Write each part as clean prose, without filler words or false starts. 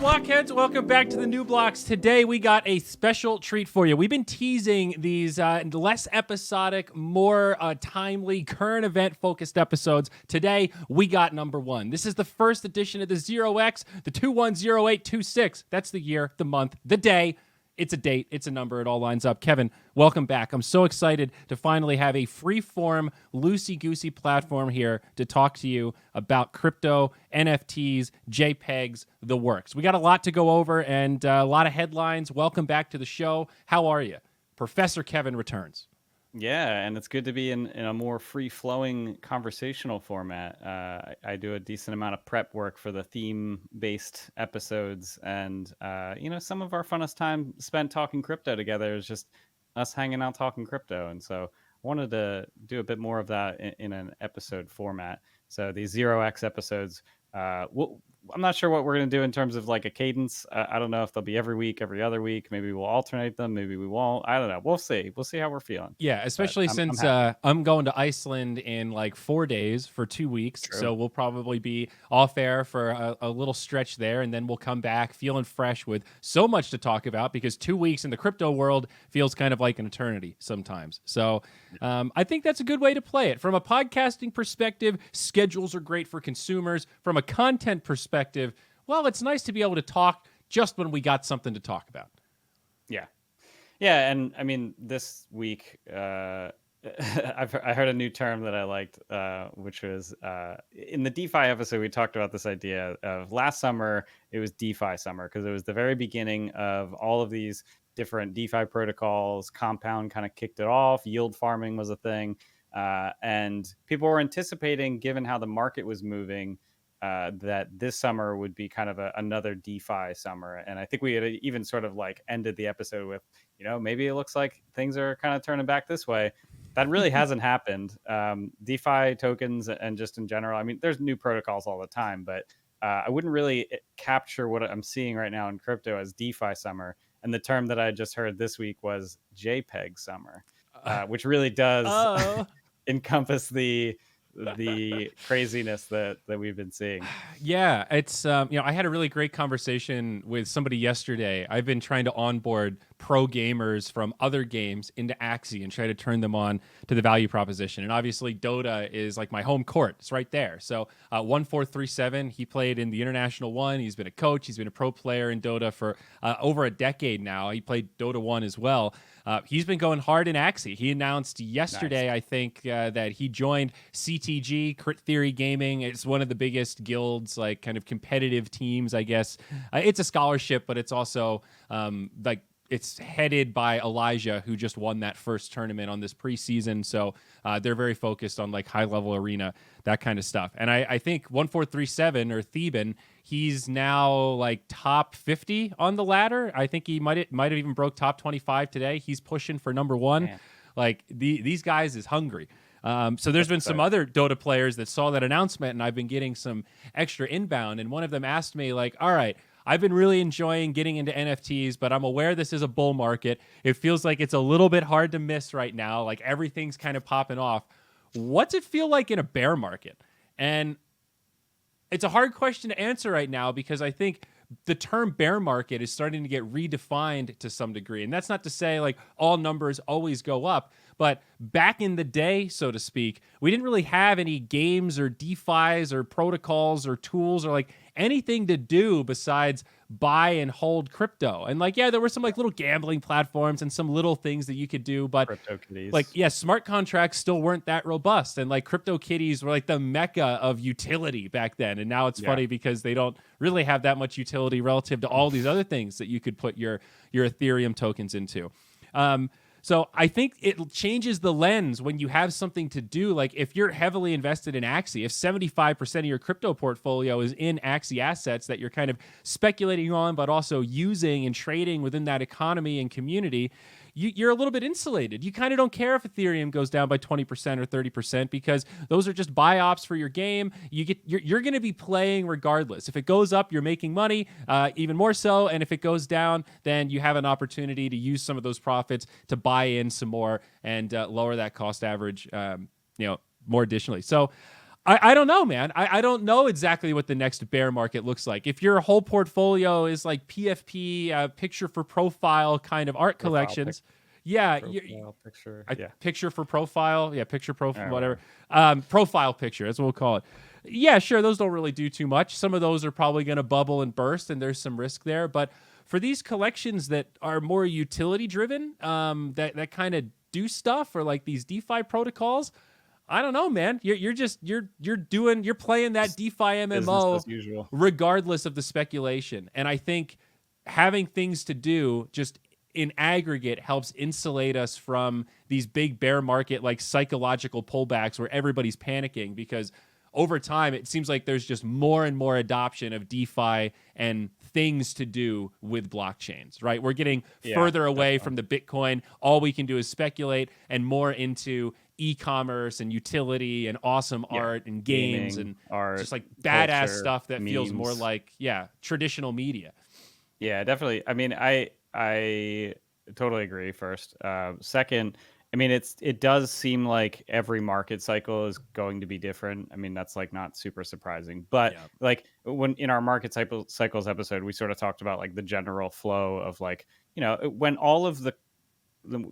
blockheads? Welcome back to the New Blocks. Today we got a special treat for you. We've been teasing these less episodic, more timely, current event focused episodes. Today we got number one. This is the first edition of the 0x, the 210826. That's the year, the month, the day. It's a date, it's a number, it all lines up. Kevin, welcome back. I'm so excited to finally have a free-form, loosey-goosey platform here to talk to you about crypto, NFTs, JPEGs, the works. We got a lot to go over and a lot of headlines. Welcome back to the show. How are you? Professor Kevin returns. Yeah, and it's good to be in a more free-flowing conversational format. I do a decent amount of prep work for the theme-based episodes, and some of our funnest time spent talking crypto together is just us hanging out talking crypto. And so I wanted to do a bit more of that in an episode format. So these 0x episodes, I'm not sure what we're going to do in terms of like a cadence. I don't know if they'll be every week, every other week. Maybe we'll alternate them. Maybe we won't. I don't know. We'll see. We'll see how we're feeling. Yeah, especially since I'm going to Iceland in like 4 days for 2 weeks. True. So we'll probably be off air for a little stretch there. And then we'll come back feeling fresh with so much to talk about because 2 weeks in the crypto world feels kind of like an eternity sometimes. So I think that's a good way to play it. From a podcasting perspective, schedules are great for consumers. From a content perspective, well, it's nice to be able to talk just when we got something to talk about. Yeah, and I mean, this week, I heard a new term that I liked, which was in the DeFi episode, we talked about this idea of last summer, it was DeFi summer, because it was the very beginning of all of these different DeFi protocols. Compound kind of kicked it off. Yield farming was a thing. And people were anticipating, given how the market was moving, that this summer would be kind of another DeFi summer. And I think we had even sort of like ended the episode with, maybe it looks like things are kind of turning back this way. That really hasn't happened. DeFi tokens and just in general, I mean, there's new protocols all the time, but I wouldn't really capture what I'm seeing right now in crypto as DeFi summer. And the term that I just heard this week was JPEG Summer, which really does encompass the craziness that we've been seeing. Yeah, it's I had a really great conversation with somebody yesterday. I've been trying to onboard pro gamers from other games into Axie and try to turn them on to the value proposition. And obviously Dota is like my home court. It's right there. So 1437, he played in the International 1. He's been a coach. He's been a pro player in Dota for over a decade now. He played Dota 1 as well. He's been going hard in Axie. He announced yesterday, nice. I think, that he joined CTG, Crit Theory Gaming. It's one of the biggest guilds, like kind of competitive teams, I guess. It's a scholarship, but it's also it's headed by Elijah, who just won that first tournament on this preseason. So they're very focused on like high level arena, that kind of stuff. And I think 1437 or Theban, he's now like top 50 on the ladder. I think he might have even broke top 25 today. He's pushing for number one. Man. Like these guys is hungry. So there's been some other Dota players that saw that announcement, and I've been getting some extra inbound. And one of them asked me like, all right, I've been really enjoying getting into NFTs, but I'm aware this is a bull market. It feels like it's a little bit hard to miss right now. Like everything's kind of popping off. What's it feel like in a bear market? And it's a hard question to answer right now because I think the term bear market is starting to get redefined to some degree. And that's not to say like all numbers always go up, but back in the day, so to speak, we didn't really have any games or DeFis or protocols or tools or like anything to do besides buy and hold crypto. And like, yeah, there were some like little gambling platforms and some little things that you could do, but like, yeah, smart contracts still weren't that robust. And like crypto kitties were like the mecca of utility back then. And now it's funny because they don't really have that much utility relative to all these other things that you could put your Ethereum tokens into. So I think it changes the lens when you have something to do. Like if you're heavily invested in Axie, if 75% of your crypto portfolio is in Axie assets that you're kind of speculating on, but also using and trading within that economy and community, you're a little bit insulated. You kind of don't care if Ethereum goes down by 20% or 30% because those are just buy ops for your game. You're going to be playing regardless. If it goes up, you're making money, even more so. And if it goes down, then you have an opportunity to use some of those profits to buy in some more and lower that cost average, more additionally. So I don't know, man. I don't know exactly what the next bear market looks like. If your whole portfolio is like PFP, picture for profile kind of art collections, yeah, Profile picture. Yeah. picture for profile, yeah, picture profile, whatever. Whatever. Profile picture, that's what we'll call it. Yeah, sure, those don't really do too much. Some of those are probably going to bubble and burst, and there's some risk there. But for these collections that are more utility driven, that kind of do stuff, or like these DeFi protocols, I don't know, man. You're playing that DeFi Business MMO as usual. regardless of the speculation. And I think having things to do just in aggregate helps insulate us from these big bear market like psychological pullbacks where everybody's panicking, because over time it seems like there's just more and more adoption of DeFi and things to do with blockchains, right? We're getting further away from the Bitcoin. All we can do is speculate, and more into e-commerce and utility and awesome art and games, gaming, and art, just like badass culture, stuff that feels more memes. like traditional media. Yeah, definitely. I mean, I totally agree. First, second, I mean, it does seem like every market cycle is going to be different. I mean, that's like not super surprising. But Yeah. like when in our market cycles episode, we sort of talked about like the general flow of like, when all of the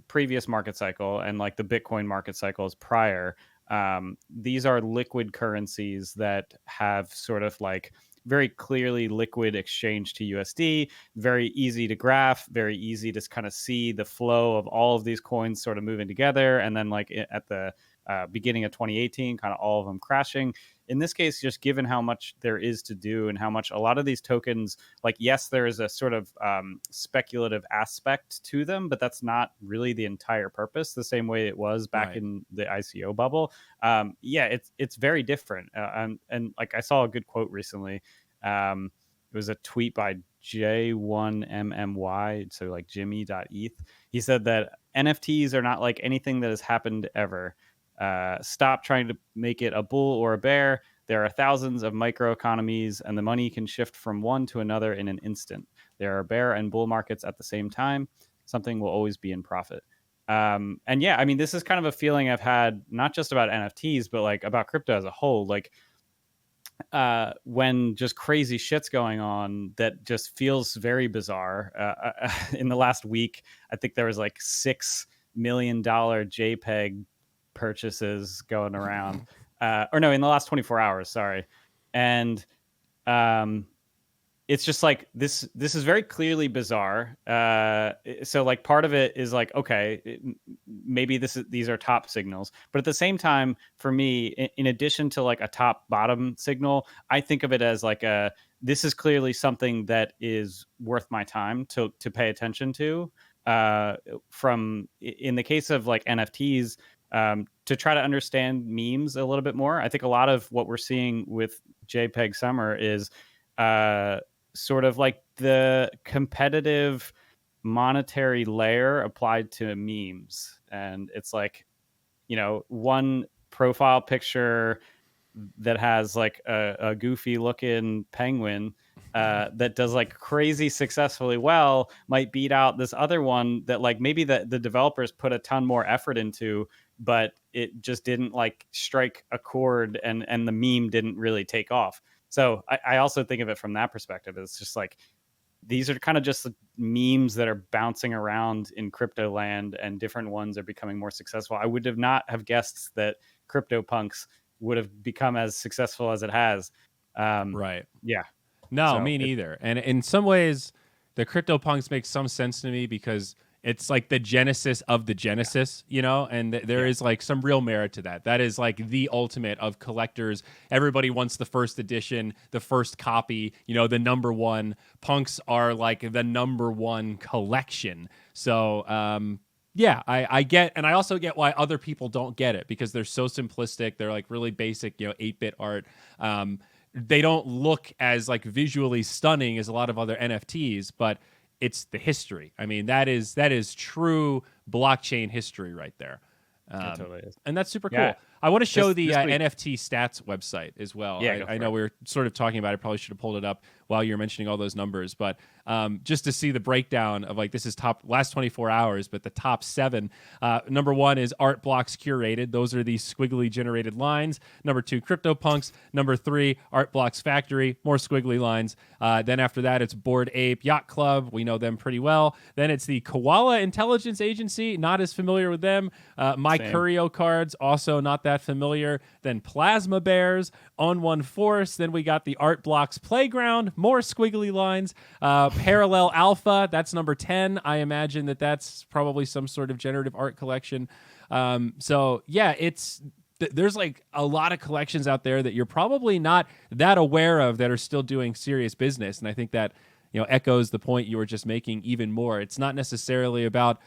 previous market cycle and like the Bitcoin market cycles prior, these are liquid currencies that have sort of like very clearly liquid exchange to USD, very easy to graph, very easy to kind of see the flow of all of these coins sort of moving together. And then like at the beginning of 2018, kind of all of them crashing. In this case, just given how much there is to do and how much a lot of these tokens, like, yes, there is a sort of speculative aspect to them, but that's not really the entire purpose, the same way it was back in the ICO bubble. It's very different. And like I saw a good quote recently. It was a tweet by J1MMY, so like Jimmy.eth. He said that NFTs are not like anything that has happened ever. Stop trying to make it a bull or a bear. There are thousands of microeconomies, and the money can shift from one to another in an instant. There are bear and bull markets at the same time. Something will always be in profit. And yeah, I mean, this is kind of a feeling I've had not just about NFTs, but like about crypto as a whole. Like when just crazy shit's going on that just feels very bizarre. In the last week, I think there was like $6 million JPEG purchases going around, or no, in the last 24 hours, sorry. And it's just like this is very clearly bizarre. So like part of it is like, okay, maybe these are top signals, but at the same time, for me, in addition to like a top bottom signal, I think of it as like this is clearly something that is worth my time to pay attention to. From in the case of like NFTs, to try to understand memes a little bit more. I think a lot of what we're seeing with JPEG Summer is sort of like the competitive monetary layer applied to memes. And it's like, one profile picture that has like a goofy looking penguin that does like crazy successfully well might beat out this other one that like maybe the developers put a ton more effort into, but it just didn't like strike a chord, and the meme didn't really take off. So I also think of it from that perspective. It's just like these are kind of just memes that are bouncing around in crypto land, and different ones are becoming more successful. I would not have guessed that CryptoPunks would have become as successful as it has. Right. Yeah. No, me neither. And in some ways, the CryptoPunks make some sense to me because it's like the genesis of the genesis, and there is like some real merit to that. That is like the ultimate of collectors. Everybody wants the first edition, the first copy, the number one. Punks are like the number one collection. So, I get, and I also get why other people don't get it, because they're so simplistic. They're like really basic, 8-bit art. They don't look as like visually stunning as a lot of other NFTs, but it's the history. I mean, that is true blockchain history right there. It totally is. And that's super Yeah. cool. I want to show the this week, NFT stats website as well. yeah, go I for know it. we were sort of talking about it. Probably should have pulled it up while you were mentioning all those numbers, but just to see the breakdown of like this is top last 24 hours, but the top 7. Number 1 is Art Blocks Curated. Those are the squiggly generated lines. Number 2, CryptoPunks. Number 3, Art Blocks Factory. More squiggly lines. Then after that, it's Bored Ape Yacht Club. We know them pretty well. Then it's the Koala Intelligence Agency. Not as familiar with them. My Same. Curio Cards. Also not that familiar. Then Plasma Bears. On One Force. Then we got the Art Blocks Playground. More squiggly lines. Parallel Alpha. That's number 10. I imagine that's probably some sort of generative art collection. So yeah, there's like a lot of collections out there that you're probably not that aware of that are still doing serious business. And I think that, echoes the point you were just making even more. It's not necessarily about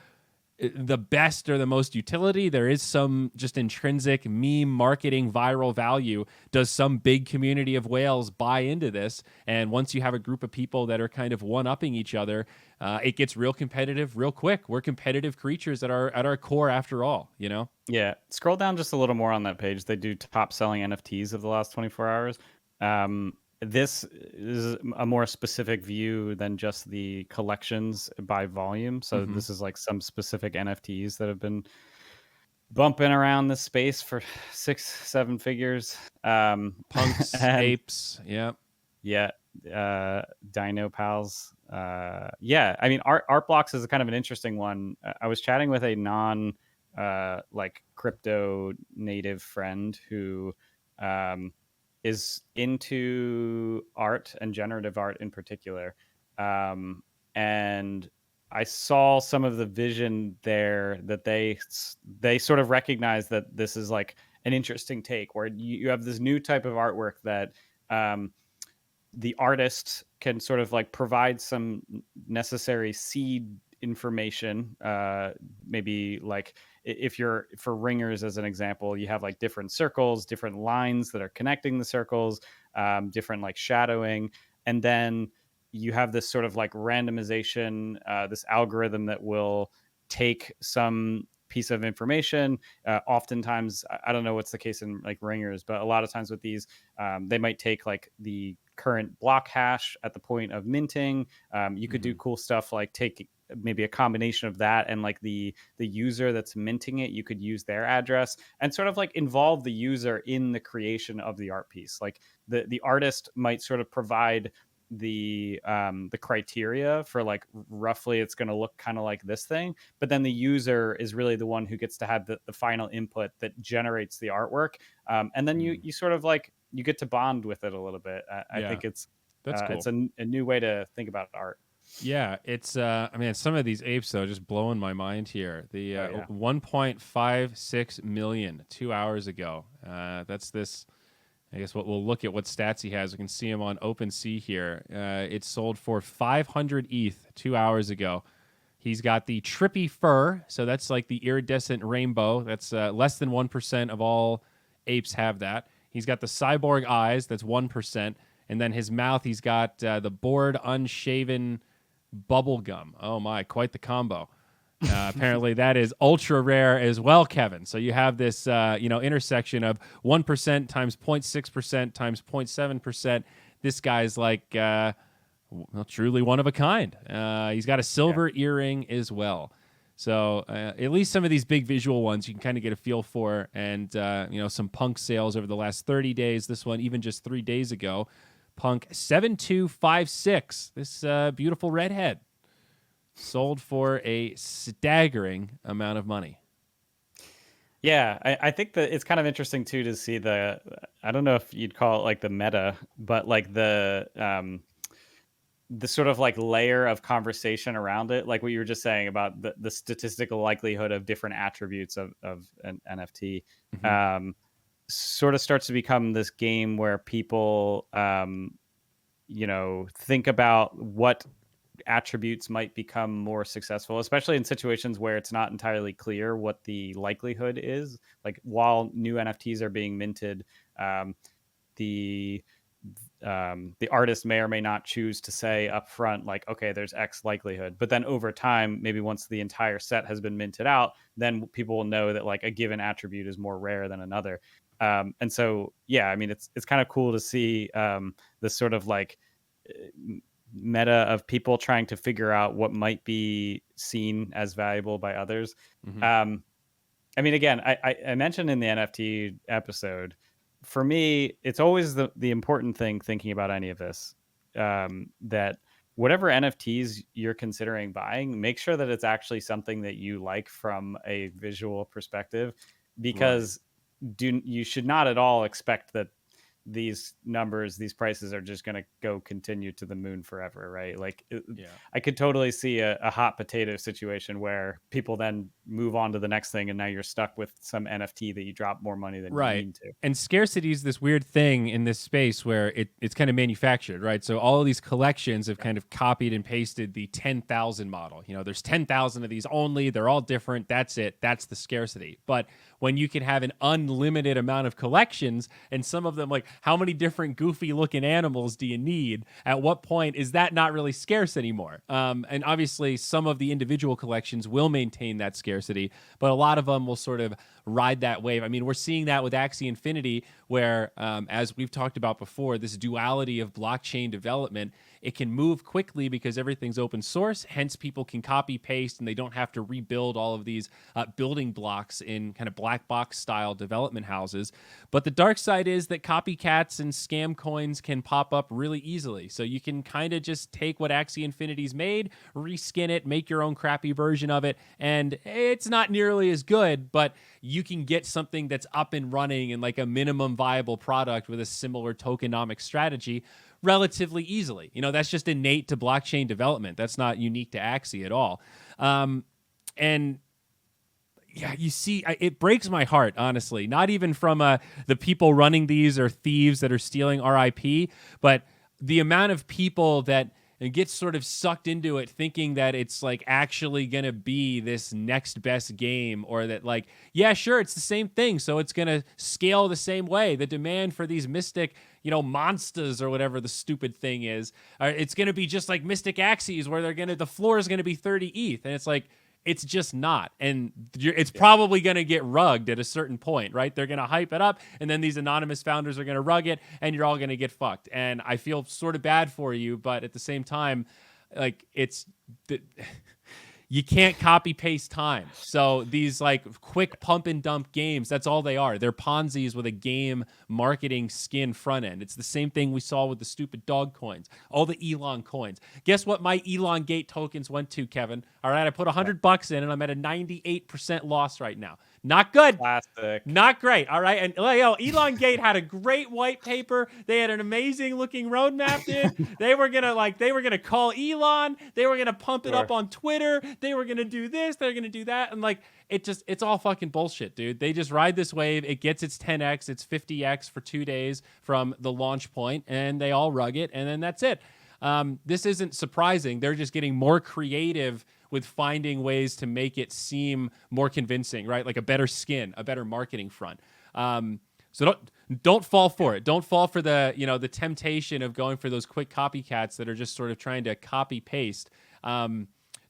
the best or the most utility. There is some just intrinsic meme marketing viral value. Does some big community of whales buy into this? And once you have a group of people that are kind of one-upping each other, it gets real competitive real quick. We're competitive creatures at our core after all, Yeah, scroll down just a little more on that page. They do top selling NFTs of the last 24 hours. This is a more specific view than just the collections by volume. So this is like some specific NFTs that have been bumping around this space for 6-7 figures. Punks, and apes, yeah. Dino Pals. Yeah, I mean, art blocks is kind of an interesting one. I was chatting with a non like crypto native friend who is into art and generative art in particular. And I saw some of the vision there that they sort of recognize that this is like an interesting take where you have this new type of artwork that the artist can sort of like provide some necessary seed information. Maybe like if you're for ringers as an example, you have like different circles, different lines that are connecting the circles, different like shadowing, and then you have this sort of like randomization, this algorithm that will take some piece of information. Oftentimes, I don't know what's the case in like ringers, but a lot of times with these, they might take like the current block hash at the point of minting. You could do cool stuff like take maybe a combination of that and like the user that's minting it, you could use their address and sort of like involve the user in the creation of the art piece. Like the artist might sort of provide the criteria for like roughly it's going to look kind of like this thing, but then the user is really the one who gets to have the final input that generates the artwork, and then you sort of like you get to bond with it a little bit. I think that's cool. It's a new way to think about art. Yeah, it's I mean, some of these apes though just blowing my mind here. The 1.56 million 2 hours ago. That's this. I guess we'll look at what stats he has. We can see him on OpenSea here. It sold for 500 ETH 2 hours ago. He's got the trippy fur, so that's like the iridescent rainbow. That's less than 1% of all apes have that. He's got the cyborg eyes, that's 1%. And then his mouth, he's got the bored, unshaven bubble gum. Oh my, quite the combo. Apparently that is ultra rare as well, Kevin. So you have this intersection of 1% times 0.6% times 0.7%. This guy's like truly one of a kind. He's got a silver earring as well. So at least some of these big visual ones you can kind of get a feel for. And some Punk sales over the last 30 days. This one even just 3 days ago. Punk 7256. This beautiful redhead sold for a staggering amount of money. Yeah, I think that it's kind of interesting too to see I don't know if you'd call it like the meta, but like the sort of like layer of conversation around it, like what you were just saying about the statistical likelihood of different attributes of an NFT, sort of starts to become this game where people, think about what attributes might become more successful, especially in situations where it's not entirely clear what the likelihood is. Like while new NFTs are being minted, the the artist may or may not choose to say up front, like, okay, there's X likelihood. But then over time, maybe once the entire set has been minted out, then people will know that like a given attribute is more rare than another. And so, yeah, I mean, it's kind of cool to see this sort of like meta of people trying to figure out what might be seen as valuable by others. Mm-hmm. I mean, again, I mentioned in the NFT episode, for me, it's always the important thing thinking about any of this, that whatever NFTs you're considering buying, make sure that it's actually something that you like from a visual perspective, Right. because you should not at all expect that these numbers, these prices are just going to go continue to the moon forever, right? Like Yeah. I could totally see a hot potato situation where people then move on to the next thing, and now you're stuck with some NFT that you drop more money than you Right. mean to. And scarcity is this weird thing in this space where it's kind of manufactured, right? So all of these collections have kind of copied and pasted the 10,000 model. You know, there's 10,000 of these only. They're all different. That's it. That's the scarcity. But when you can have an unlimited amount of collections, and some of them, like, how many different goofy looking animals do you need? At what point is that not really scarce anymore? And obviously, some of the individual collections will maintain that scarcity, but a lot of them will sort of ride that wave. I mean, we're seeing that with Axie Infinity, where, as we've talked about before, this duality of blockchain development, it can move quickly because everything's open source. Hence, people can copy paste and they don't have to rebuild all of these building blocks in kind of black box style development houses. But the dark side is that copycats and scam coins can pop up really easily. So you can kind of just take what Axie Infinity's made, reskin it, make your own crappy version of it, and it's not nearly as good, but you can get something that's up and running and like a minimum viable product with a similar tokenomic strategy relatively easily. You know, that's just innate to blockchain development. That's not unique to Axie at all. And yeah, you see, it breaks my heart, honestly. Not even from the people running these or thieves that are stealing our IP, but the amount of people that get sort of sucked into it thinking that it's like actually going to be this next best game, or that like, yeah, sure, it's the same thing, so it's going to scale the same way. The demand for these mystic, you know, monsters or whatever the stupid thing is, it's going to be just like Mystic Axies where the floor is going to be 30 ETH. And it's like, it's just not. And it's probably going to get rugged at a certain point, right? They're going to hype it up, and then these anonymous founders are going to rug it, and you're all going to get fucked. And I feel sort of bad for you, but at the same time, like, you can't copy paste time. So these like quick pump and dump games, that's all they are. They're Ponzi's with a game marketing skin front end. It's the same thing we saw with the stupid dog coins, all the Elon coins. Guess what my Elongate tokens went to, Kevin? All right, I put $100 in and I'm at a 98% loss right now. Not good. Classic. Not great. All right. And Elongate had a great white paper. They had an amazing looking roadmap, dude. They were gonna call Elon. They were gonna pump it up on Twitter. They were gonna do this. They're gonna do that. And like, it's all fucking bullshit, dude. They just ride this wave. It gets its 10x, its 50x for 2 days from the launch point, and they all rug it, and then that's it. This isn't surprising. They're just getting more creative with finding ways to make it seem more convincing, right? Like a better skin, a better marketing front. So don't fall for it. Don't fall for the temptation of going for those quick copycats that are just sort of trying to copy paste.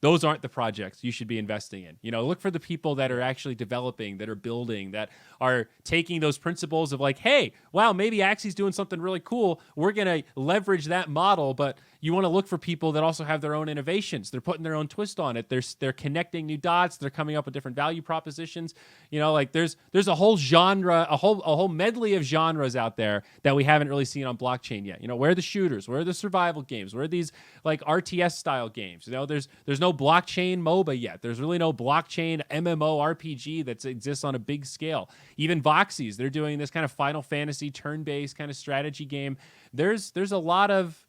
Those aren't the projects you should be investing in. You know, look for the people that are actually developing, that are building, that are taking those principles of like, hey, wow, maybe Axie's doing something really cool. We're going to leverage that model, but you want to look for people that also have their own innovations. They're putting their own twist on it. They're connecting new dots. They're coming up with different value propositions. You know, like there's a whole genre, a whole medley of genres out there that we haven't really seen on blockchain yet. You know, where are the shooters? Where are the survival games? Where are these like RTS style games? You know, there's no blockchain MOBA yet. There's really no blockchain MMO RPG that exists on a big scale. Even Voxies, they're doing this kind of Final Fantasy turn-based kind of strategy game. There's a lot of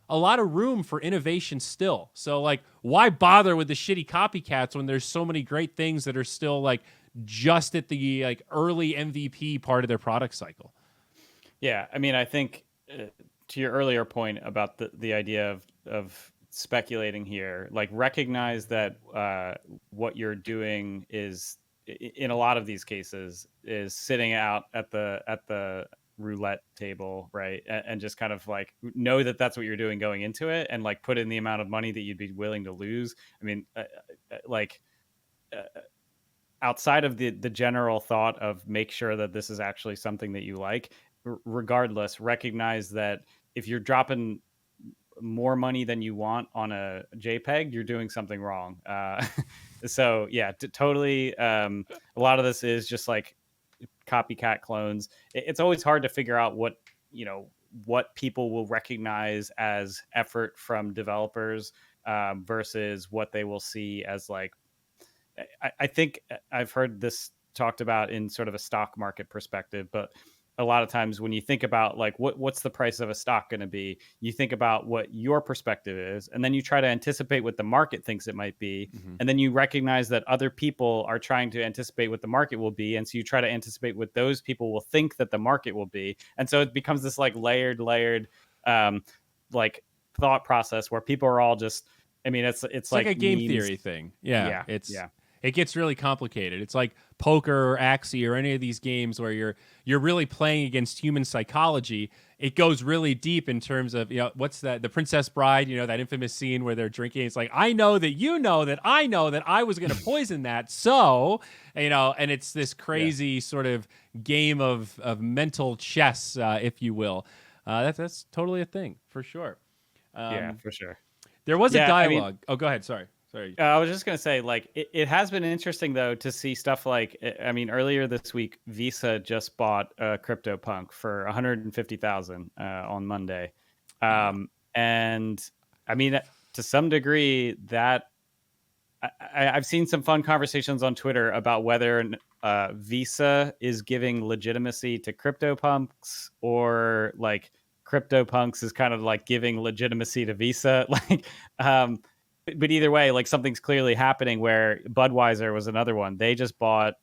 room for innovation still. So like, why bother with the shitty copycats when there's so many great things that are still like just at the like early MVP part of their product cycle? Yeah, I mean, I think to your earlier point about the idea of speculating here, like recognize that what you're doing is in a lot of these cases is sitting out at the roulette table, right? And just kind of like know that that's what you're doing going into it, and like put in the amount of money that you'd be willing to lose. I mean, like outside of the general thought of make sure that this is actually something that you like, regardless, recognize that if you're dropping more money than you want on a JPEG, you're doing something wrong. So yeah, totally. A lot of this is just like copycat clones. It's always hard to figure out what, what people will recognize as effort from developers versus what they will see as like, I think I've heard this talked about in sort of a stock market perspective, but a lot of times when you think about like what's the price of a stock going to be, you think about what your perspective is, and then you try to anticipate what the market thinks it might be, and then you recognize that other people are trying to anticipate what the market will be, and so you try to anticipate what those people will think that the market will be, and so it becomes this like layered like thought process where people are all just, I mean, it's like a game memes. theory thing. Yeah. It gets really complicated. It's like poker or Axie or any of these games where you're really playing against human psychology. It goes really deep in terms of, what's that? The Princess Bride, that infamous scene where they're drinking. It's like, I know that you know that I know that I was going to poison that. So, and it's this crazy sort of game of mental chess, if you will. That's totally a thing for sure. For sure. There was a dialogue. Go ahead. Sorry. I was just going to say, like, it has been interesting, though, to see stuff like, I mean, earlier this week, Visa just bought CryptoPunk for 150,000 on Monday. And I mean, to some degree, that I've seen some fun conversations on Twitter about whether Visa is giving legitimacy to CryptoPunks, or like CryptoPunks is kind of like giving legitimacy to Visa. Like, but either way, like something's clearly happening, where Budweiser was another one. They just bought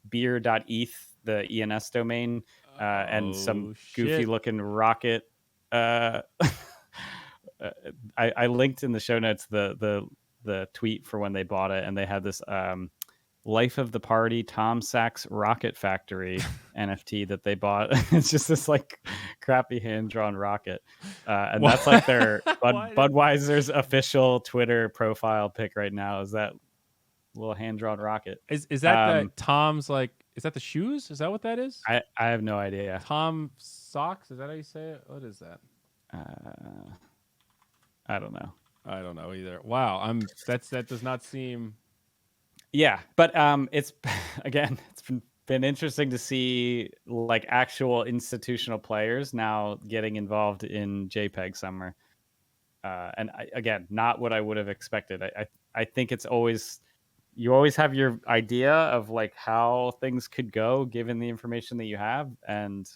beer.eth, the ENS domain, and some goofy looking rocket. I linked in the show notes the tweet for when they bought it, and they had this Life of the Party Tom Sachs Rocket Factory NFT that they bought. It's just this like crappy hand-drawn rocket, and that's like their Budweiser's official Twitter profile pic right now, is that little hand-drawn rocket. Is that the Tom's, like, is that the shoes? Is that what that is? I have no idea. Tom socks, is that how you say it? What is that? I don't know. I don't know either. Wow, that does not seem. Yeah, but it's again, it's been interesting to see like actual institutional players now getting involved in JPEG Summer, and again, not what I would have expected. I think it's always, you always have your idea of like how things could go given the information that you have, and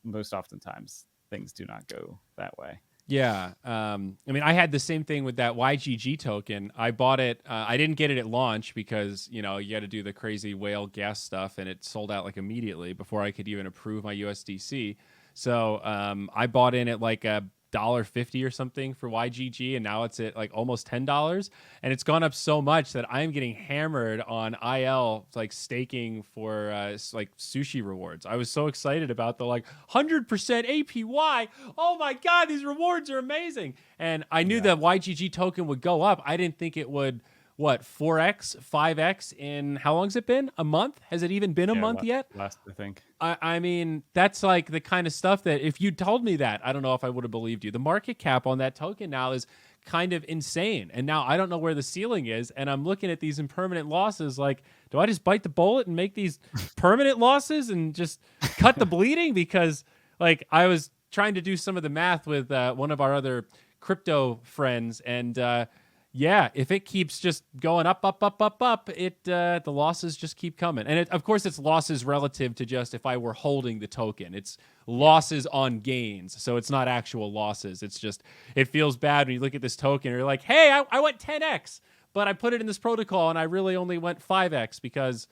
most oftentimes things do not go that way. Yeah. I mean, I had the same thing with that YGG token. I bought it. I didn't get it at launch because, you got to do the crazy whale gas stuff, and it sold out like immediately before I could even approve my USDC. So I bought in at like $1.50 or something for YGG, and now it's at like almost $10, and it's gone up so much that I'm getting hammered on IL, like staking for like sushi rewards. I was so excited about the like 100% APY. Oh my god, these rewards are amazing! And I knew that YGG token would go up. I didn't think it would. What, 4x, 5x in how long's it been? A month? Has it even been a month yet? Last, I think. I mean, that's like the kind of stuff that if you told me that, I don't know if I would have believed you. The market cap on that token now is kind of insane. And now I don't know where the ceiling is. And I'm looking at these impermanent losses like, do I just bite the bullet and make these permanent losses and just cut the bleeding? Because like I was trying to do some of the math with one of our other crypto friends, and yeah, if it keeps just going up, the losses just keep coming. And of course, it's losses relative to just if I were holding the token. It's losses on gains. So it's not actual losses. It's just, it feels bad when you look at this token and you're like, hey, I went 10x, but I put it in this protocol and I really only went 5x because,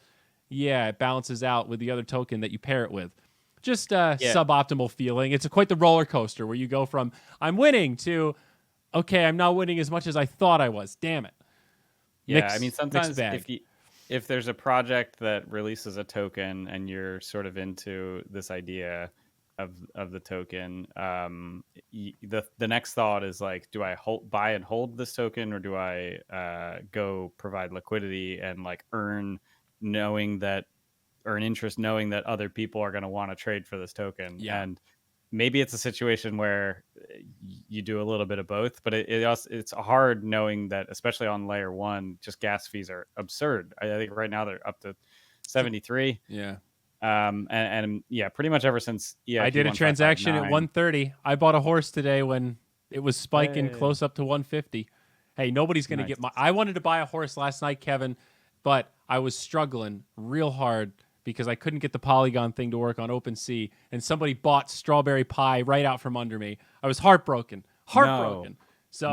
yeah, it balances out with the other token that you pair it with. Just suboptimal feeling. It's quite the roller coaster where you go from I'm winning to, okay, I'm not winning as much as I thought I was. Damn it. Yeah, I mean, sometimes if there's a project that releases a token and you're sort of into this idea of the token, the next thought is like, do I buy and hold this token, or do I go provide liquidity and like earn interest knowing that other people are going to want to trade for this token? Yeah. And maybe it's a situation where you do a little bit of both, but it's hard knowing that, especially on layer 1, just gas fees are absurd. I think right now they're up to 73. Yeah. And yeah, pretty much ever since I did a transaction at 130. I bought a horse today when it was spiking close up to 150. Hey, nobody's going to get I wanted to buy a horse last night, Kevin, but I was struggling real hard because I couldn't get the Polygon thing to work on OpenSea, and somebody bought Strawberry Pie right out from under me. I was heartbroken. So,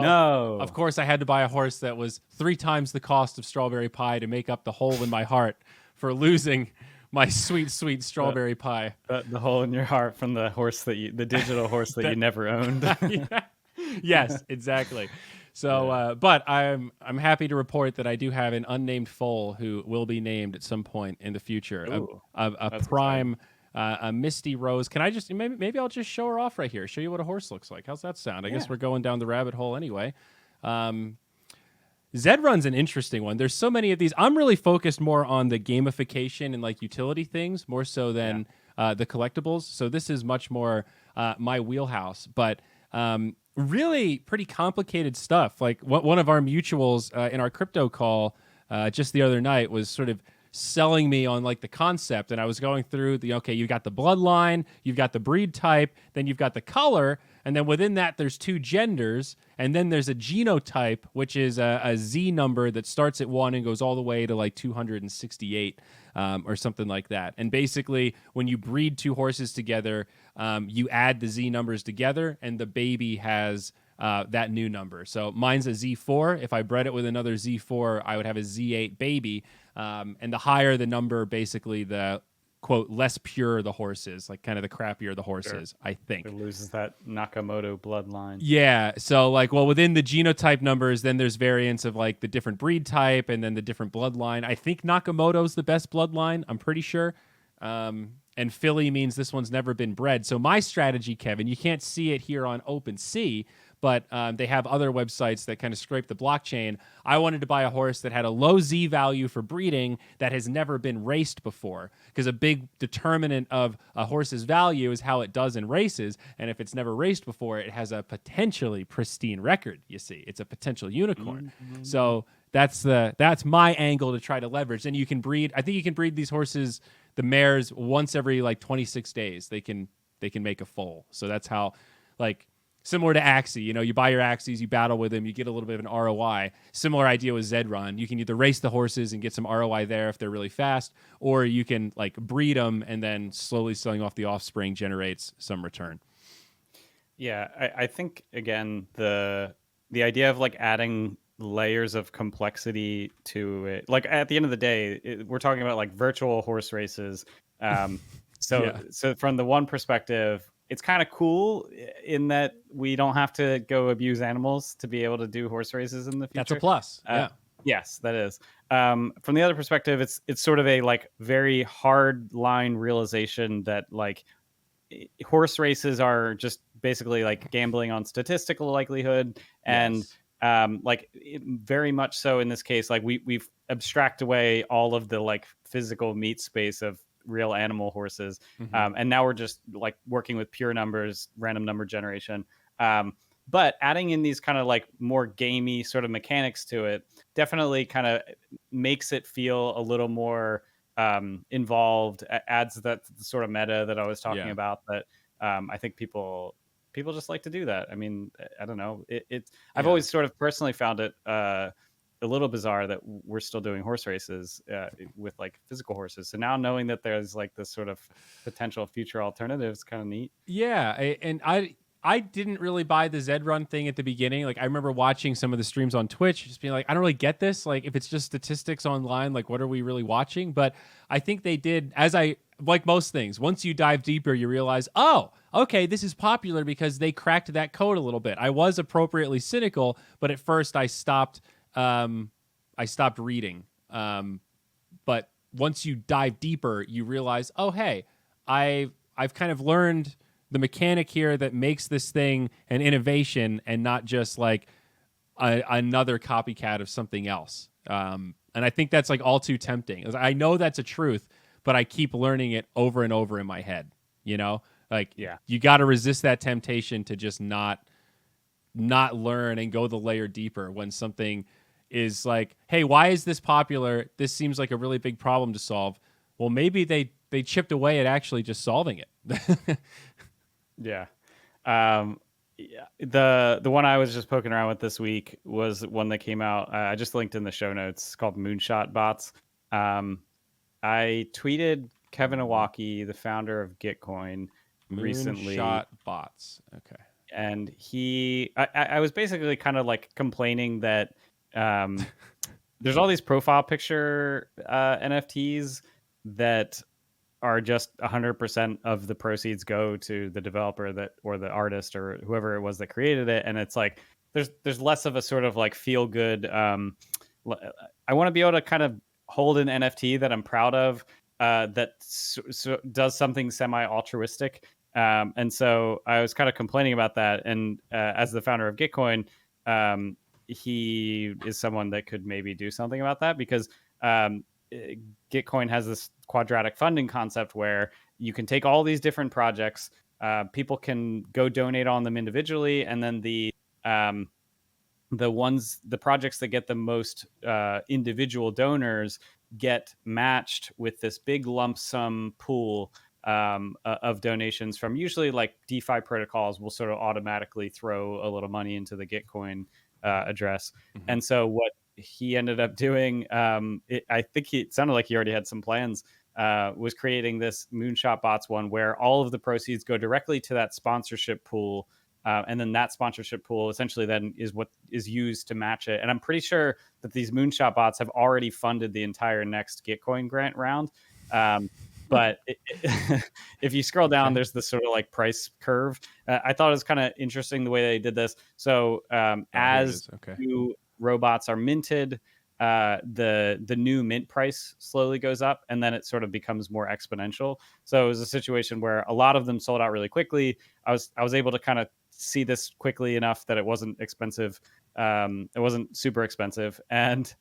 of course, I had to buy a horse that was 3 times the cost of Strawberry Pie to make up the hole in my heart for losing my sweet, sweet Strawberry Pie. The hole in your heart from the horse the digital horse that you never owned. Yeah. Yes, exactly. So, but I'm happy to report that I do have an unnamed foal who will be named at some point in the future. Ooh, a prime, a Misty Rose. Can I just maybe I'll just show her off right here. Show you what a horse looks like. How's that sound? I guess we're going down the rabbit hole anyway. zed.run's an interesting one. There's so many of these. I'm really focused more on the gamification and like utility things more so than the collectibles. So this is much more my wheelhouse. But really pretty complicated stuff. Like one of our mutuals in our crypto call just the other night was sort of selling me on like the concept, and I was going through okay, you've got the bloodline, you've got the breed type, then you've got the color, and then within that there's 2 genders, and then there's a genotype, which is a Z number that starts at 1 and goes all the way to like 268 or something like that. And basically when you breed 2 horses together, you add the Z numbers together and the baby has that new number. So mine's a Z4. If I bred it with another Z4, I would have a Z8 baby. And the higher the number, basically the quote less pure the horse is, like kind of the crappier the horse is, I think. It loses that Nakamoto bloodline. Yeah. So like, well, within the genotype numbers, then there's variants of like the different breed type and then the different bloodline. I think Nakamoto's the best bloodline. I'm pretty sure. And Philly means this one's never been bred. So my strategy, Kevin, you can't see it here on OpenSea, but they have other websites that kind of scrape the blockchain. I wanted to buy a horse that had a low Z value for breeding that has never been raced before, because a big determinant of a horse's value is how it does in races, and if it's never raced before, it has a potentially pristine record, you see. It's a potential unicorn. Mm-hmm. So that's my angle to try to leverage. And you can breed, I think you can breed these horses, the mares, once every like 26 days. They can make a foal. So that's how, like, similar to Axie, you buy your Axies, you battle with them, you get a little bit of an ROI. Similar idea with zed.run. You can either race the horses and get some ROI there if they're really fast, or you can like breed them and then slowly selling off the offspring generates some return. Yeah, I think again the idea of like adding layers of complexity to it. Like at the end of the day, we're talking about like virtual horse races. So from the one perspective, it's kind of cool in that we don't have to go abuse animals to be able to do horse races in the future. That's a plus. Yes, that is. From the other perspective, it's sort of a like very hard line realization that like horse races are just basically like gambling on statistical likelihood, and like very much so in this case, like we've abstract away all of the like physical meat space of real animal horses, and now we're just like working with pure numbers, random number generation, but adding in these kind of like more gamey sort of mechanics to it definitely kind of makes it feel a little more involved, adds that sort of meta that I was talking about, that I think people just like to do that. I mean, I don't know, I've always sort of personally found it a little bizarre that we're still doing horse races with like physical horses. So now knowing that there's like this sort of potential future alternatives, kind of neat. Yeah, and I didn't really buy the zed.run thing at the beginning. Like I remember watching some of the streams on Twitch, just being like, I don't really get this. Like if it's just statistics online, like what are we really watching? But I think they did, like most things, once you dive deeper, you realize, oh, okay, this is popular because they cracked that code a little bit. I was appropriately cynical, but at first I stopped reading But once you dive deeper, you realize, oh, hey, I've kind of learned the mechanic here that makes this thing an innovation and not just like another copycat of something else. And I think that's like all too tempting. I know that's a truth, but I keep learning it over and over in my head. Like you got to resist that temptation to just not learn and go the layer deeper when something is like, hey, why is this popular? This seems like a really big problem to solve. Well, maybe they chipped away at actually just solving it. Yeah. Yeah. The one I was just poking around with this week was one that came out. I just linked in the show notes. It's called MoonShot bots. I tweeted Kevin Iwaki, the founder of Gitcoin, recently. MoonShot bots. Okay. And I was basically kind of like complaining that there's all these profile picture NFTs that are just 100% of the proceeds go to the developer or the artist or whoever it was that created it. And it's like there's less of a sort of like feel good. I want to be able to kind of hold an NFT that I'm proud of that does something semi altruistic. And so I was kind of complaining about that. And as the founder of Gitcoin, he is someone that could maybe do something about that, because Gitcoin has this quadratic funding concept where you can take all these different projects, people can go donate on them individually, and then the projects that get the most individual donors get matched with this big lump sum pool of donations from usually like DeFi protocols will sort of automatically throw a little money into the Gitcoin address. Mm-hmm. And so what he ended up doing, I think it sounded like he already had some plans, was creating this MoonShot bots one where all of the proceeds go directly to that sponsorship pool. And then that sponsorship pool essentially then is what is used to match it. And I'm pretty sure that these MoonShot bots have already funded the entire next Gitcoin grant round. But if you scroll down, there's this sort of like price curve. I thought it was kind of interesting the way they did this. So as new robots are minted, the new mint price slowly goes up, and then it sort of becomes more exponential. So it was a situation where a lot of them sold out really quickly. I was able to kind of see this quickly enough that it wasn't expensive. It wasn't super expensive. And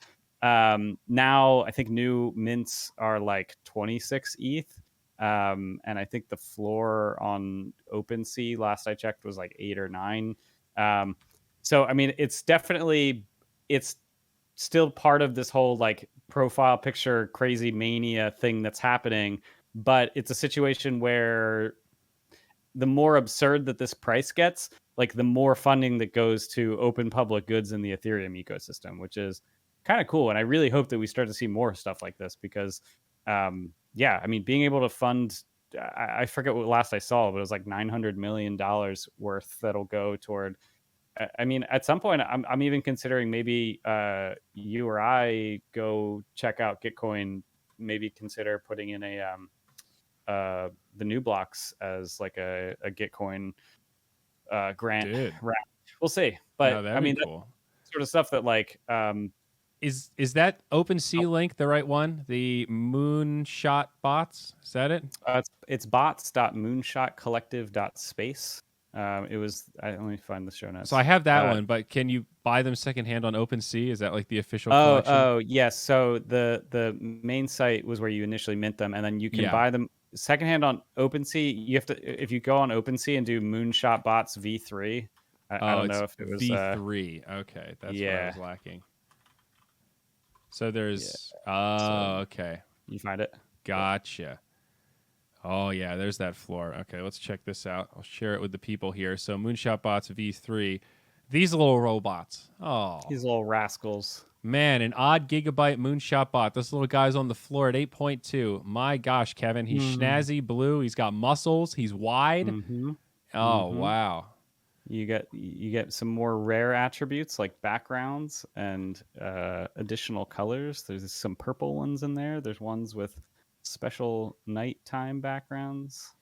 now I think new mints are like 26 ETH. And I think the floor on OpenSea last I checked was like 8 or 9. So, I mean, it's still part of this whole like profile picture crazy mania thing that's happening, but it's a situation where the more absurd that this price gets, like the more funding that goes to open public goods in the Ethereum ecosystem, which is kind of cool. And I really hope that we start to see more stuff like this because, I mean, being able to fund, I forget what last I saw, but it was like $900 million worth that'll go toward. I mean, at some point, I'm even considering maybe you or I go check out Gitcoin, maybe consider putting in the new blocks as like a Gitcoin grant. Dude. We'll see. But I mean, cool. That's sort of stuff that like is that OpenSea link the right one? The MoonShot bots? Is that it? It's bots.moonshotcollective.space. Let me find the show notes. So I have that one, but can you buy them secondhand on OpenSea? Is that like the official collection? Oh, yes. So the main site was where you initially mint them, and then you can buy them secondhand on OpenSea. You have to, if you go on OpenSea and do MoonShot bots V3. I don't know if it was V3. Okay, that's what I was lacking. So there's okay. You find it? Gotcha. Oh yeah, there's that floor. Okay, let's check this out. I'll share it with the people here. So MoonShot bots V3. These little robots. Oh. These little rascals. Man, an odd gigabyte MoonShot bot. This little guy's on the floor at 8.2. My gosh, Kevin. He's snazzy blue. He's got muscles. He's wide. Mm-hmm. Oh, wow. You get some more rare attributes like backgrounds and additional colors. There's some purple ones in there. There's ones with special nighttime backgrounds.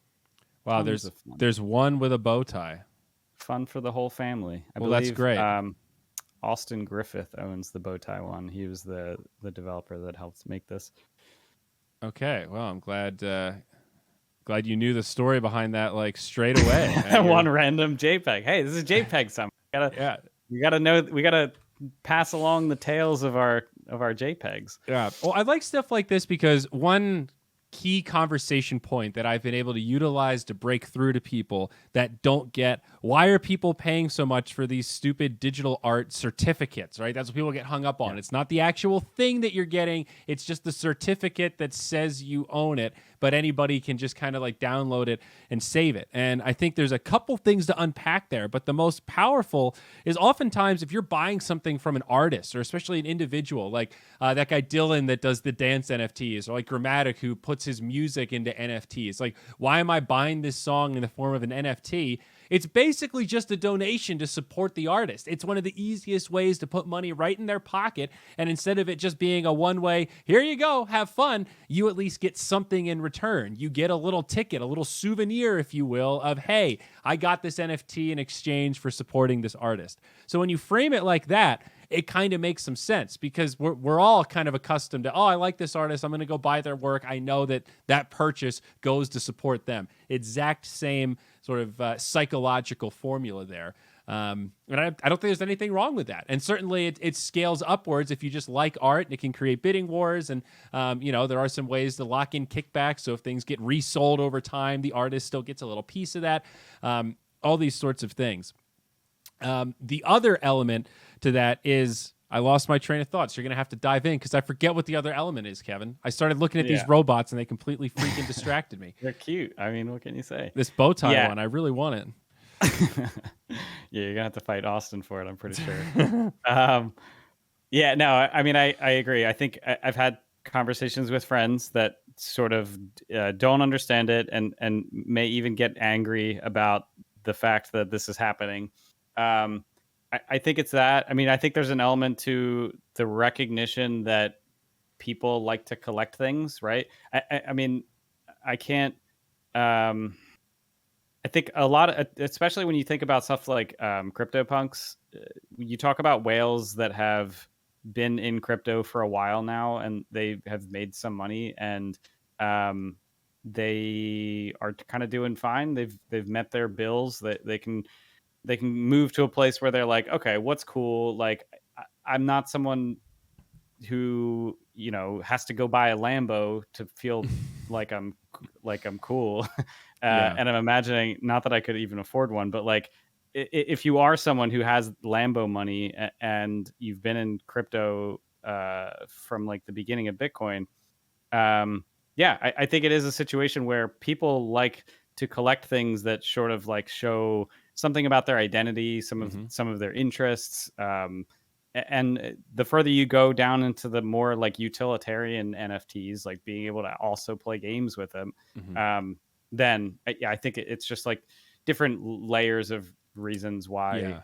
Wow, there's one with a bow tie. Fun for the whole family. I believe, that's great. Austin Griffith owns the bow tie one. He was the developer that helped make this. Okay, well, I'm glad you knew the story behind that like straight away. One random JPEG. Hey, this is JPEG Summer. We gotta pass along the tales of our JPEGs. Yeah. Well, I like stuff like this because one key conversation point that I've been able to utilize to break through to people that don't get why are people paying so much for these stupid digital art certificates, right? That's what people get hung up on. Yeah. It's not the actual thing that you're getting. It's just the certificate that says you own it, but anybody can just kind of like download it and save it. And I think there's a couple things to unpack there, but the most powerful is oftentimes if you're buying something from an artist or especially an individual, like that guy Dylan that does the dance NFTs, or like Grammatic who puts his music into NFTs. Like, why am I buying this song in the form of an NFT? It's basically just a donation to support the artist. It's one of the easiest ways to put money right in their pocket. And instead of it just being a one-way, here you go, have fun, you at least get something in return. You get a little ticket, a little souvenir, if you will, of, hey, I got this NFT in exchange for supporting this artist. So when you frame it like that, it kind of makes some sense because we're all kind of accustomed to, oh, I like this artist, I'm going to go buy their work. I know that purchase goes to support them. Exact same sort of psychological formula there. And I don't think there's anything wrong with that. And certainly it scales upwards if you just like art, and it can create bidding wars. And, there are some ways to lock in kickbacks. So if things get resold over time, the artist still gets a little piece of that. All these sorts of things. The other element to that is I lost my train of thoughts. You're going to have to dive in because I forget what the other element is, Kevin. I started looking at these robots and they completely freaking distracted me. They're cute. I mean, what can you say? This bow tie one, I really want it. Yeah, you're going to have to fight Austin for it, I'm pretty sure. I agree. I think I've had conversations with friends that sort of don't understand it and may even get angry about the fact that this is happening. I think it's that. I mean, I think there's an element to the recognition that people like to collect things, right? I mean, I can't. I think a lot of, especially when you think about stuff like CryptoPunks, you talk about whales that have been in crypto for a while now, and they have made some money, and they are kind of doing fine. They've met their bills. That they can move to a place where they're like, okay, what's cool? Like, I'm not someone who, has to go buy a Lambo to feel like I'm cool. And I'm imagining, not that I could even afford one, but like, if you are someone who has Lambo money and you've been in crypto from like the beginning of Bitcoin, I think it is a situation where people like to collect things that sort of like show something about their identity, some of their interests. And the further you go down into the more like utilitarian NFTs, like being able to also play games with them, then I think it's just like different layers of reasons why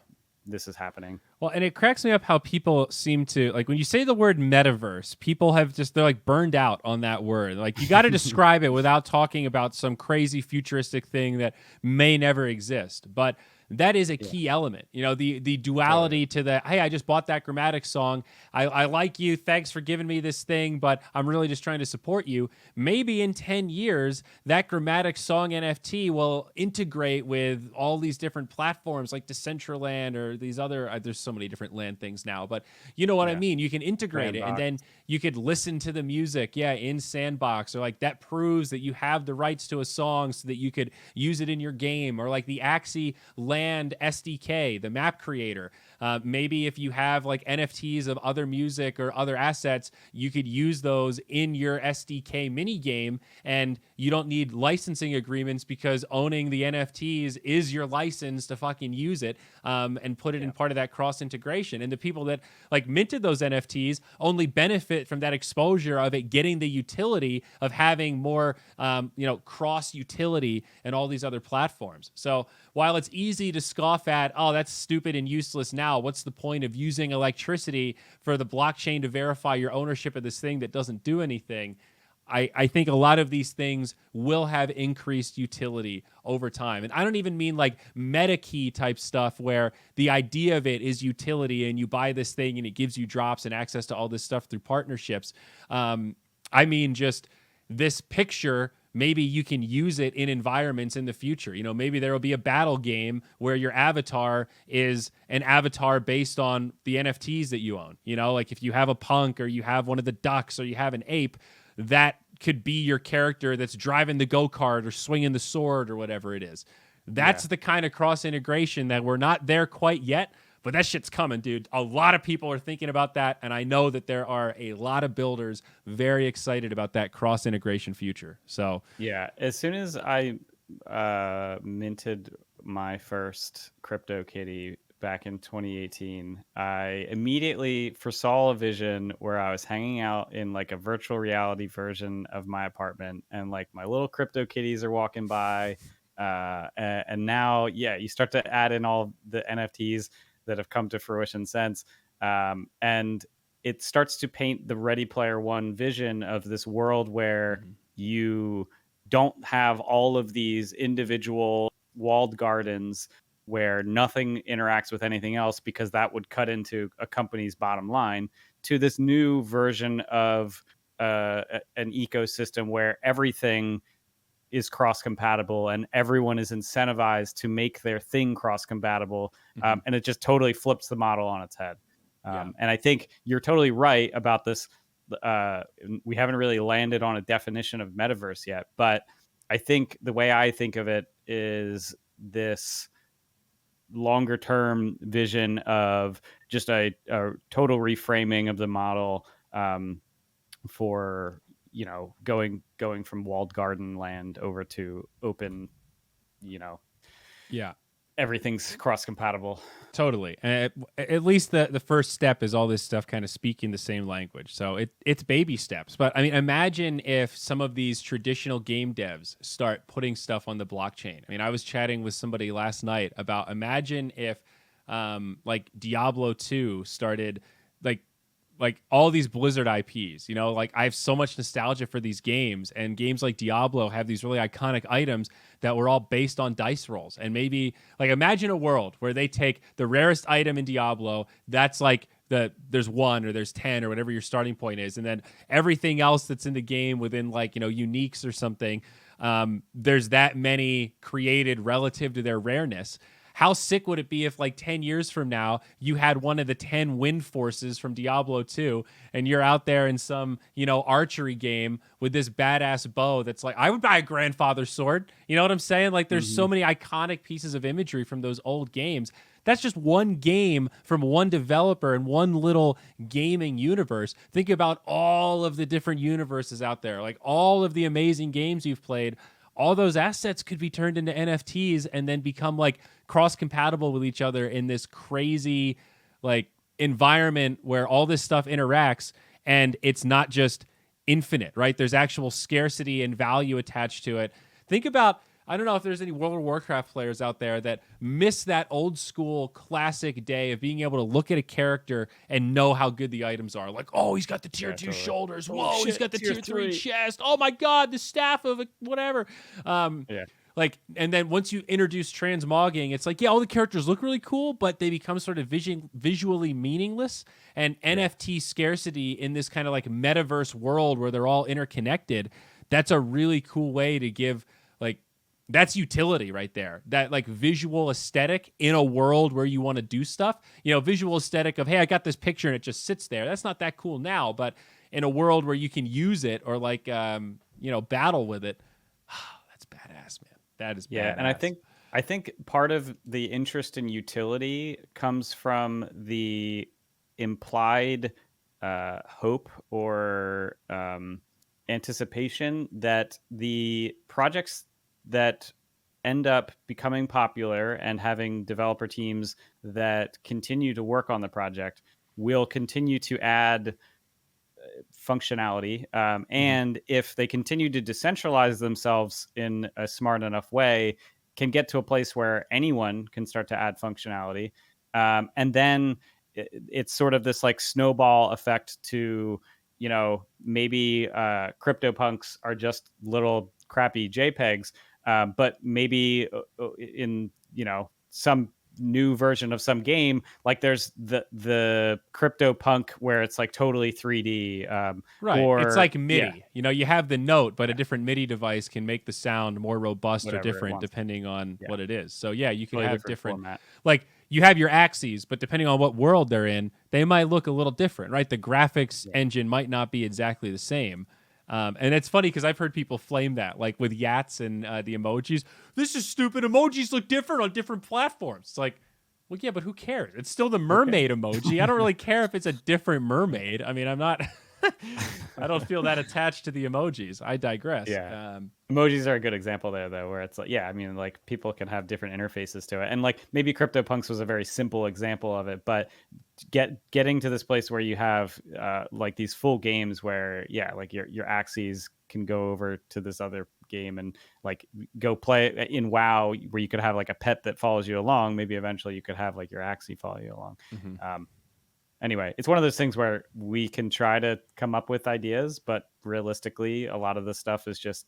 this is happening. Well, and it cracks me up how people seem to, like, when you say the word metaverse, people they're like burned out on that word. Like, you got to describe it without talking about some crazy futuristic thing that may never exist. But that is a key element, the duality to the, hey, I just bought that Grammatic song. I like you. Thanks for giving me this thing, but I'm really just trying to support you. Maybe in 10 years, that Grammatic song NFT will integrate with all these different platforms like Decentraland or these other, there's so many different land things now, but you know what I mean? You can integrate it and then you could listen to the music, in Sandbox, or like that proves that you have the rights to a song so that you could use it in your game, or like the Axie Land SDK, the map creator. Maybe if you have like NFTs of other music or other assets, you could use those in your SDK mini game, and you don't need licensing agreements because owning the NFTs is your license to fucking use it, and put it in part of that cross integration. And the people that like minted those NFTs only benefit from that exposure of it getting the utility of having more, cross utility and all these other platforms. So while it's easy to scoff at, oh, that's stupid and useless now, what's the point of using electricity for the blockchain to verify your ownership of this thing that doesn't do anything? I think a lot of these things will have increased utility over time. And I don't even mean like meta key type stuff where the idea of it is utility and you buy this thing and it gives you drops and access to all this stuff through partnerships. I mean just this picture, maybe you can use it in environments in the future. You know, maybe there will be a battle game where your avatar is an avatar based on the NFTs that you own. You know, like if you have a punk or you have one of the ducks or you have an ape, that could be your character that's driving the go-kart or swinging the sword or whatever it is. That's the kind of cross integration that we're not there quite yet, but that shit's coming, dude. A lot of people are thinking about that, and I know that there are a lot of builders very excited about that cross integration future. So yeah, as soon as I minted my first CryptoKitty back in 2018, I immediately foresaw a vision where I was hanging out in like a virtual reality version of my apartment, and like my little CryptoKitties are walking by. And now, yeah, you start to add in all the NFTs that have come to fruition since. And it starts to paint the Ready Player One vision of this world where you don't have all of these individual walled gardens where nothing interacts with anything else, because that would cut into a company's bottom line, to this new version of an ecosystem where everything is cross-compatible and everyone is incentivized to make their thing cross-compatible. And it just totally flips the model on its head. And I think you're totally right about this. We haven't really landed on a definition of metaverse yet, but I think the way I think of it is this longer term vision of just a total reframing of the model, for, you know, going from walled garden land over to open, you know, everything's cross compatible. Totally. And at least the first step is all this stuff kind of speaking the same language. So it's baby steps. But I mean, imagine if some of these traditional game devs start putting stuff on the blockchain. I mean, I was chatting with somebody last night about, imagine if like Diablo 2 started like all these Blizzard IPs, you know, like I have so much nostalgia for these games, and games like Diablo have these really iconic items that were all based on dice rolls. And maybe like imagine a world where they take the rarest item in Diablo, that's like there's 1 or there's 10 or whatever your starting point is, and then everything else that's in the game within like, you know, uniques or something, there's that many created relative to their rareness. How sick would it be if like 10 years from now you had one of the 10 wind forces from Diablo 2 and you're out there in some, you know, archery game with this badass bow that's like, I would buy a grandfather's sword. You know what I'm saying? Like there's so many iconic pieces of imagery from those old games. That's just one game from one developer in one little gaming universe. Think about all of the different universes out there, like all of the amazing games you've played. All those assets could be turned into NFTs and then become like cross-compatible with each other in this crazy like environment where all this stuff interacts, and it's not just infinite, right? There's actual scarcity and value attached to it. Think about, I don't know if there's any World of Warcraft players out there that miss that old school classic day of being able to look at a character and know how good the items are. Like, oh, he's got the tier 2 shoulders. Whoa, shit, he's got the tier 3 3 chest. Oh my God, the staff of a whatever. Like, and then once you introduce transmogging, it's like, yeah, all the characters look really cool, but they become sort of visually meaningless. And NFT scarcity in this kind of like metaverse world where they're all interconnected, that's a really cool way to give like, that's utility right there. That like visual aesthetic in a world where you want to do stuff, you know, visual aesthetic of, hey, I got this picture and it just sits there. That's not that cool now, but in a world where you can use it or like, you know, battle with it. That's badass, man. That is badass. And I think part of the interest in utility comes from the implied hope or anticipation that the projects that end up becoming popular and having developer teams that continue to work on the project will continue to add functionality. And if they continue to decentralize themselves in a smart enough way, can get to a place where anyone can start to add functionality. And then it's sort of this like snowball effect to, you know, maybe CryptoPunks are just little crappy JPEGs, but maybe in, you know, some new version of some game. Like there's the CryptoPunk where it's like totally 3D. Right. Or it's like MIDI. You know, you have the note, but a different MIDI device can make the sound more robust Whatever or it different wants. depending on what it is. So yeah, you can Totally have different different format. like you have your axes, but depending on what world they're in, they might look a little different, right? The graphics engine might not be exactly the same. And it's funny because I've heard people flame that, like with Yats and the emojis. This is stupid. Emojis look different on different platforms. It's like, well, yeah, but who cares? It's still the mermaid emoji. I don't really care if it's a different mermaid. I mean, I'm not. I don't feel that attached to the emojis. I digress. Yeah. Emojis are a good example there, though, where it's like, yeah, I mean, like people can have different interfaces to it. And like maybe CryptoPunks was a very simple example of it, but getting to this place where you have like these full games where, yeah, like your axes can go over to this other game and like go play in WoW where you could have like a pet that follows you along. Maybe eventually you could have like your axie follow you along. Anyway, it's one of those things where we can try to come up with ideas, but realistically, a lot of this stuff is just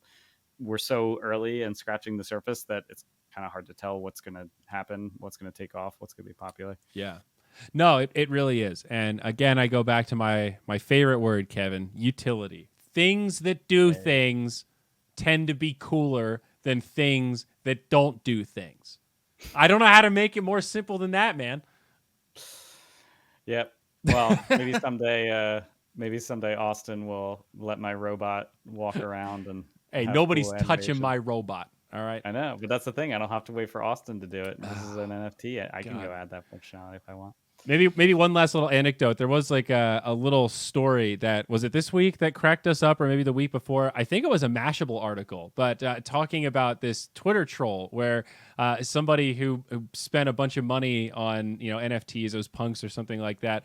we're so early and scratching the surface that it's kind of hard to tell what's going to happen, what's going to take off, what's going to be popular. Yeah. No, it really is. And again, I go back to my favorite word, Kevin, utility. Things that do things tend to be cooler than things that don't do things. I don't know how to make it more simple than that, man. Yep. Well, maybe someday Austin will let my robot walk around and hey, nobody's touching my robot. All right. I know, but that's the thing. I don't have to wait for Austin to do it. This is an NFT. I can go add that functionality if I want. Maybe one last little anecdote. There was like a little story that was it this week that cracked us up, or maybe the week before. I think it was a Mashable article, but talking about this Twitter troll where somebody who spent a bunch of money on NFTs, those punks or something like that.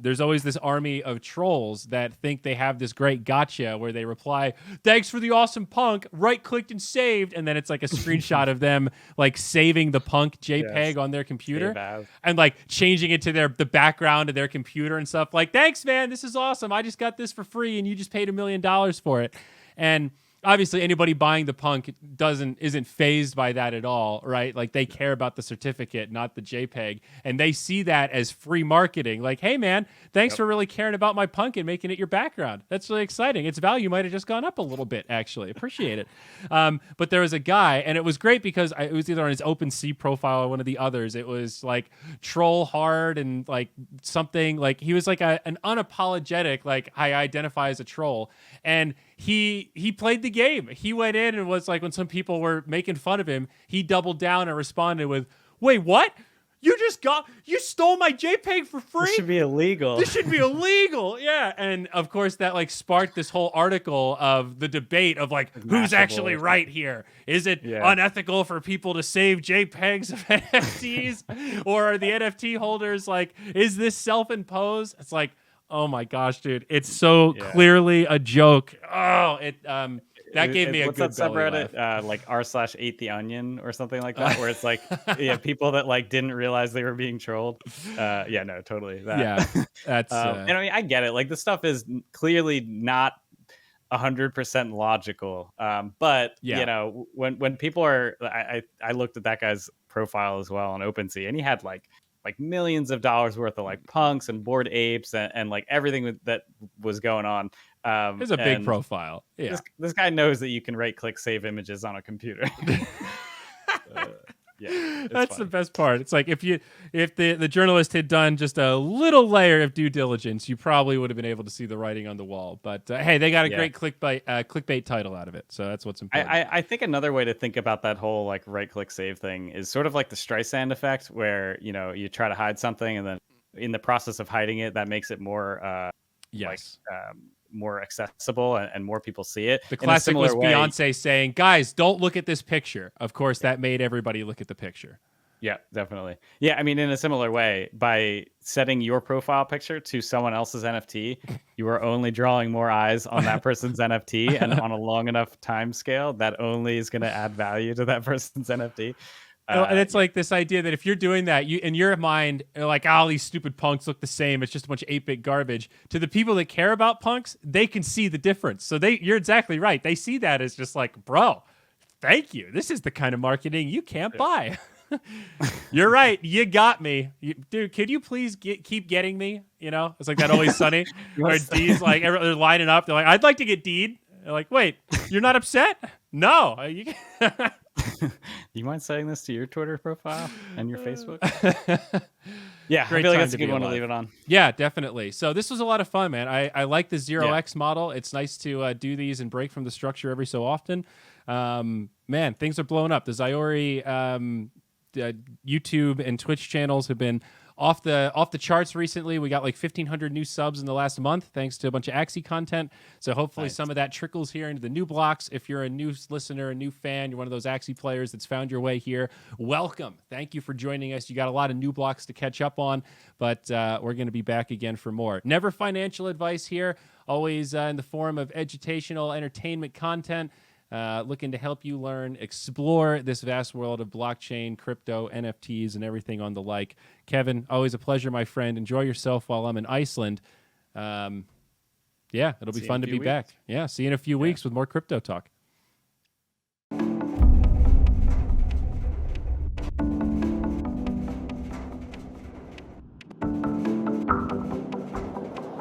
There's always this army of trolls that think they have this great gotcha where they reply, "Thanks for the awesome punk," right-clicked and saved, and then it's like a screenshot of them like saving the punk JPEG on their computer and like changing it to the background of their computer and stuff. Like, thanks, man, this is awesome. I just got this for free, and you just paid $1 million for it. And obviously, anybody buying the punk isn't fazed by that at all, right? Like they care about the certificate, not the JPEG, and they see that as free marketing. Like, hey, man, thanks for really caring about my punk and making it your background. That's really exciting. Its value might have just gone up a little bit, actually. Appreciate it. But there was a guy, and it was great because it was either on his OpenSea profile or one of the others. It was like troll hard and like something like he was like an unapologetic like I identify as a troll, and he played the game. He went in and was like, when some people were making fun of him, he doubled down and responded with, "Wait, what? You stole my JPEG for free? This should be illegal. This should be illegal." Yeah. And of course that like sparked this whole article of the debate of like, who's actually right here? Is it unethical for people to save JPEGs of NFTs? Or are the NFT holders like, is this self-imposed? It's like, oh my gosh, dude! It's so clearly a joke. Oh, that gave me a good what's that belly subreddit? Like r/8theonion or something like that, where it's like people that like didn't realize they were being trolled. No, totally. Yeah, that's. And I mean, I get it. Like the stuff is clearly not 100% logical. But when people are, I looked at that guy's profile as well on OpenSea, and he had like millions of dollars worth of like punks and Bored Apes and like everything that was going on. It's a big profile. Yeah, this guy knows that you can right-click save images on a computer. That's the best part. It's like if the journalist had done just a little layer of due diligence, you probably would have been able to see the writing on the wall. But hey, they got a great clickbait title out of it, so that's what's important. I think another way to think about that whole like right-click save thing is sort of like the Streisand effect, where you try to hide something, and then in the process of hiding it, that makes it more more accessible and more people see it. The classic was Beyonce saying, "Guys, don't look at this picture." Of course, that made everybody look at the picture. Yeah, definitely. Yeah, I mean, in a similar way, by setting your profile picture to someone else's NFT, you are only drawing more eyes on that person's NFT, and on a long enough time scale, that only is going to add value to that person's NFT. And it's like this idea that if you're doing that, you in your mind, you're like, all these stupid punks look the same. It's just a bunch of 8-bit garbage. To the people that care about punks, they can see the difference. So you're exactly right. They see that as just like, bro, thank you. This is the kind of marketing you can't buy. You're right. You got me. Dude, could you please keep getting me? You know, it's like that Always Sunny where Dee's like, they're lining up. They're like, I'd like to get Deed. They're like, wait, you're not upset? No. Do you mind saying this to your Twitter profile and your Facebook? Yeah, Great I feel like time that's to a good be one to alive. leave it on. Yeah, definitely. So this was a lot of fun, man. I like the 0x model. It's nice to do these and break from the structure every so often. Man, things are blowing up. The Zyori YouTube and Twitch channels have been off the charts recently. We got like 1,500 new subs in the last month, thanks to a bunch of Axie content. So hopefully some of that trickles here into the new blocks. If you're a new listener, a new fan, you're one of those Axie players that's found your way here, welcome. Thank you for joining us. You got a lot of new blocks to catch up on, but we're going to be back again for more. Never financial advice here, always in the form of educational entertainment content. Looking to help you learn, explore this vast world of blockchain, crypto, NFTs, and everything on the like. Kevin, always a pleasure, my friend. Enjoy yourself while I'm in Iceland. Yeah, it'll be fun to be back. Yeah, see you in a few weeks with more crypto talk.